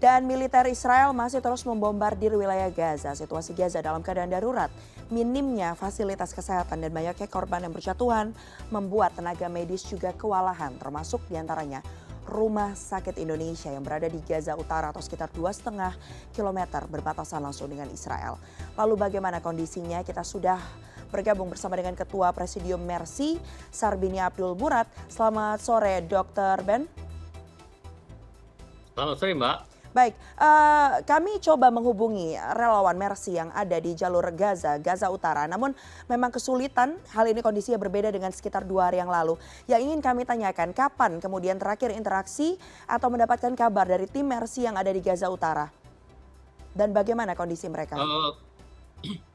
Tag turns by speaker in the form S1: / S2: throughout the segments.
S1: Dan militer Israel masih terus membombardir wilayah Gaza. Situasi Gaza dalam keadaan darurat. Minimnya fasilitas kesehatan dan banyaknya korban yang berjatuhan membuat tenaga medis juga kewalahan, termasuk diantaranya Rumah Sakit Indonesia yang berada di Gaza Utara atau sekitar 2,5 kilometer berbatasan langsung dengan Israel. Lalu bagaimana kondisinya? Kita sudah bergabung bersama dengan Ketua Presidium Mercy, Sarbini Abdul Murad. Selamat sore, Dr. Ben.
S2: Selamat sore, Mbak.
S1: Baik, kami coba menghubungi relawan Mercy yang ada di jalur Gaza, Gaza Utara. Namun memang kesulitan, hal ini kondisinya berbeda dengan sekitar 2 hari yang lalu. Yang ingin kami tanyakan, kapan kemudian terakhir interaksi atau mendapatkan kabar dari tim Mercy yang ada di Gaza Utara? Dan bagaimana kondisi mereka?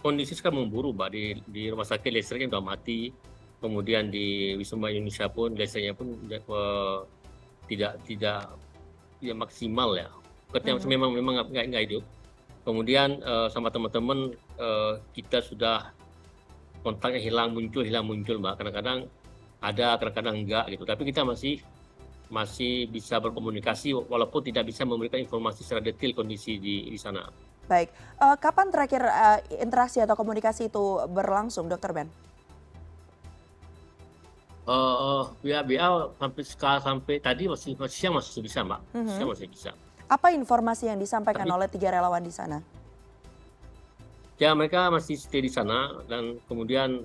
S2: Kondisi sekarang memburuk, Mbak. Di rumah sakit listriknya sudah mati. Kemudian di Wisma Indonesia pun listriknya pun tidak maksimal ya. Memang nggak hidup. Kemudian sama teman-teman kita sudah kontaknya hilang muncul Mbak. Kadang-kadang ada, kadang-kadang enggak gitu. Tapi kita masih bisa berkomunikasi walaupun tidak bisa memberikan informasi secara detail kondisi di sana.
S1: Baik, kapan terakhir interaksi atau komunikasi itu berlangsung, Dr. Ben?
S2: BA sampai tadi masih siang masih bisa, Mbak. Siang masih bisa.
S1: Apa informasi yang disampaikan oleh 3 relawan di sana?
S2: Ya, mereka masih stay di sana dan kemudian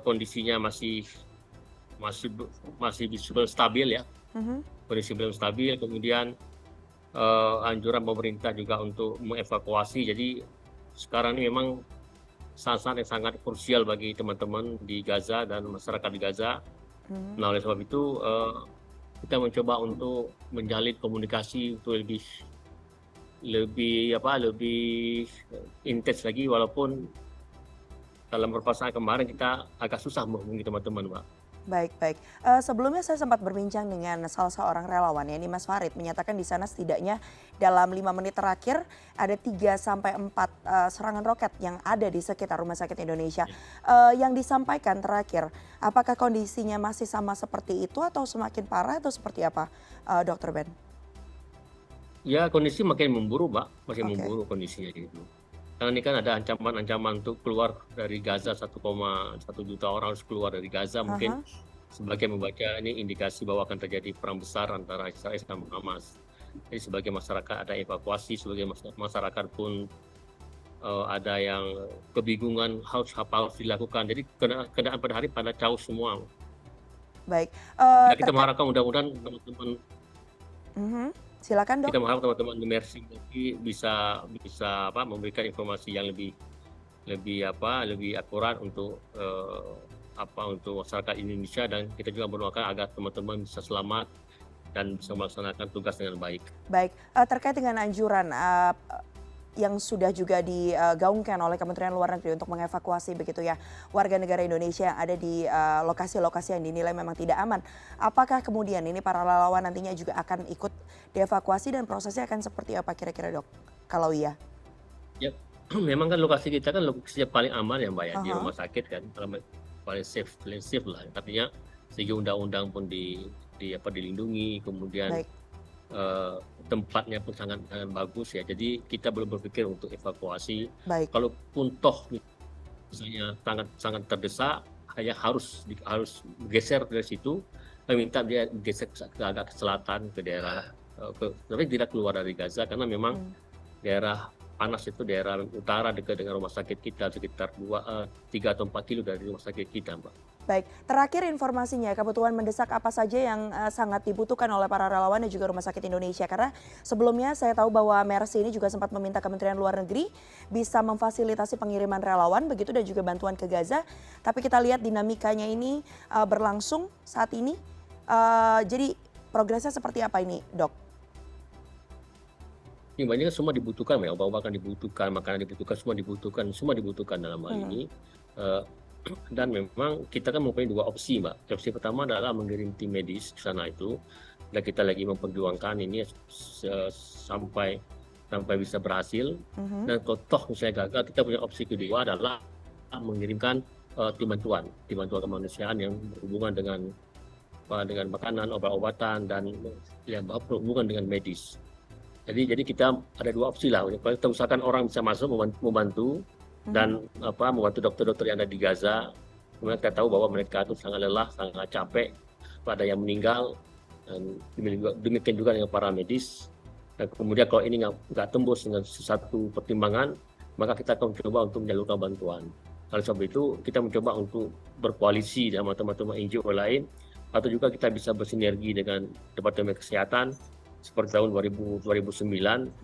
S2: kondisinya masih belum stabil ya. Kondisi belum stabil. Kemudian anjuran pemerintah juga untuk mengevakuasi. Jadi sekarang ini memang saat-saat yang sangat krusial bagi teman-teman di Gaza dan masyarakat di Gaza. Nah, oleh sebab itu kita mencoba untuk menjalin komunikasi untuk lebih intens lagi, walaupun dalam beberapa saat kemarin kita agak susah menghubungi teman-teman, Mbak.
S1: Baik. Sebelumnya saya sempat berbincang dengan salah seorang relawan, yakni Mas Farid, menyatakan di sana setidaknya dalam 5 menit terakhir ada 3-4 serangan roket yang ada di sekitar Rumah Sakit Indonesia. Yang disampaikan terakhir, apakah kondisinya masih sama seperti itu atau semakin parah atau seperti apa, Dr. Ben?
S2: Ya, kondisi makin memburuk, Mbak. Makin memburuk kondisinya gitu. Karena ini kan ada ancaman untuk keluar dari Gaza, 1,1 juta orang harus keluar dari Gaza. Mungkin sebagian membaca ini indikasi bahwa akan terjadi perang besar antara Israel dan Hamas. Jadi sebagai masyarakat ada evakuasi, sebagai masyarakat pun ada yang kebingungan apa harus dilakukan. Jadi keadaan pada hari pada caos semua.
S1: Baik.
S2: Kita mengharapkan mudah-mudahan teman-teman
S1: silakan, Dok.
S2: Kita mengharap teman-teman di Mercy bisa memberikan informasi yang lebih akurat untuk masyarakat Indonesia, dan kita juga mendoakan agar teman-teman bisa selamat dan bisa melaksanakan tugas dengan baik.
S1: Baik, terkait dengan anjuran yang sudah juga digaungkan oleh Kementerian Luar Negeri untuk mengevakuasi begitu ya warga negara Indonesia yang ada di lokasi-lokasi yang dinilai memang tidak aman. Apakah kemudian ini para relawan nantinya juga akan ikut dievakuasi dan prosesnya akan seperti apa kira-kira, Dok? Kalau iya.
S2: Ya, memang kan lokasi kita kan lokasi yang paling aman ya, Mbak ya, di rumah sakit kan, paling safe lah. Artinya segi undang-undang pun dilindungi, kemudian tempatnya pun sangat bagus ya. Jadi kita belum berpikir untuk evakuasi. Kalaupun toh misalnya sangat terdesak, hanya harus geser dari situ, meminta dia geser ke agak ke selatan, ke daerah tapi tidak keluar dari Gaza, karena memang daerah panas itu daerah utara dekat dengan rumah sakit kita, sekitar 3 atau 4 kilo dari rumah sakit kita, Mbak.
S1: Baik, terakhir informasinya, kebutuhan mendesak apa saja yang sangat dibutuhkan oleh para relawan dan juga Rumah Sakit Indonesia? Karena sebelumnya saya tahu bahwa Mercy ini juga sempat meminta Kementerian Luar Negeri bisa memfasilitasi pengiriman relawan begitu dan juga bantuan ke Gaza. Tapi kita lihat dinamikanya ini berlangsung saat ini. Jadi progresnya seperti apa ini, Dok?
S2: Ini banyak semua dibutuhkan ya, obat-obatan dibutuhkan, makanan dibutuhkan, semua dibutuhkan dalam hal ini. Dan memang kita kan mempunyai 2 opsi, Mbak. Opsi pertama adalah mengirim tim medis ke sana itu, dan kita lagi memperjuangkan ini sampai bisa berhasil. Dan kalau toh misalnya gagal, kita punya opsi kedua adalah mengirimkan tim bantuan kemanusiaan yang berhubungan dengan dengan makanan, obat-obatan dan yang berhubungan dengan medis. Jadi kita ada dua opsi lah. Kalau kita usahakan orang bisa masuk membantu dan membantu dokter-dokter yang ada di Gaza. Kemudian kita tahu bahwa mereka itu sangat lelah, sangat capek, ada yang meninggal, dan demikian juga dengan para medis. Dan kemudian kalau ini nggak tembus dengan sesuatu pertimbangan, maka kita akan mencoba untuk menyalurkan bantuan. Oleh sebab itu kita mencoba untuk berkoalisi dengan teman-teman NGO lain, atau juga kita bisa bersinergi dengan Departemen Kesehatan seperti tahun 2009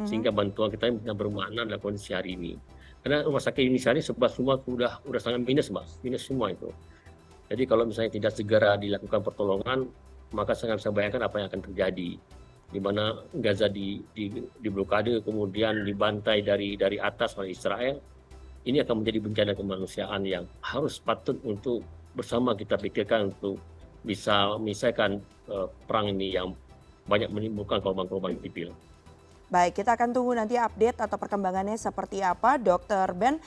S2: sehingga bantuan kita bisa bermakna dalam kondisi hari ini. Karena rumah sakit Indonesia ini semua sudah sangat minus, Mbak. Minus semua itu. Jadi kalau misalnya tidak segera dilakukan pertolongan, maka saya nggak bisa bayangkan apa yang akan terjadi. Di mana Gaza di blokade, kemudian dibantai dari atas oleh Israel. Ini akan menjadi bencana kemanusiaan yang harus patut untuk bersama kita pikirkan untuk bisa menyelesaikan perang ini yang banyak menimbulkan korban-korban sipil.
S1: Baik, kita akan tunggu nanti update atau perkembangannya seperti apa. Dr. Ben,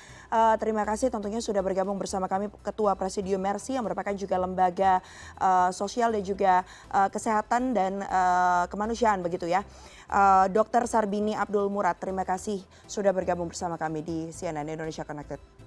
S1: terima kasih tentunya sudah bergabung bersama kami, Ketua Presidium Mercy yang merupakan juga lembaga sosial dan juga kesehatan dan kemanusiaan begitu ya. Dr. Sarbini Abdul Murad, terima kasih sudah bergabung bersama kami di CNN Indonesia Connected.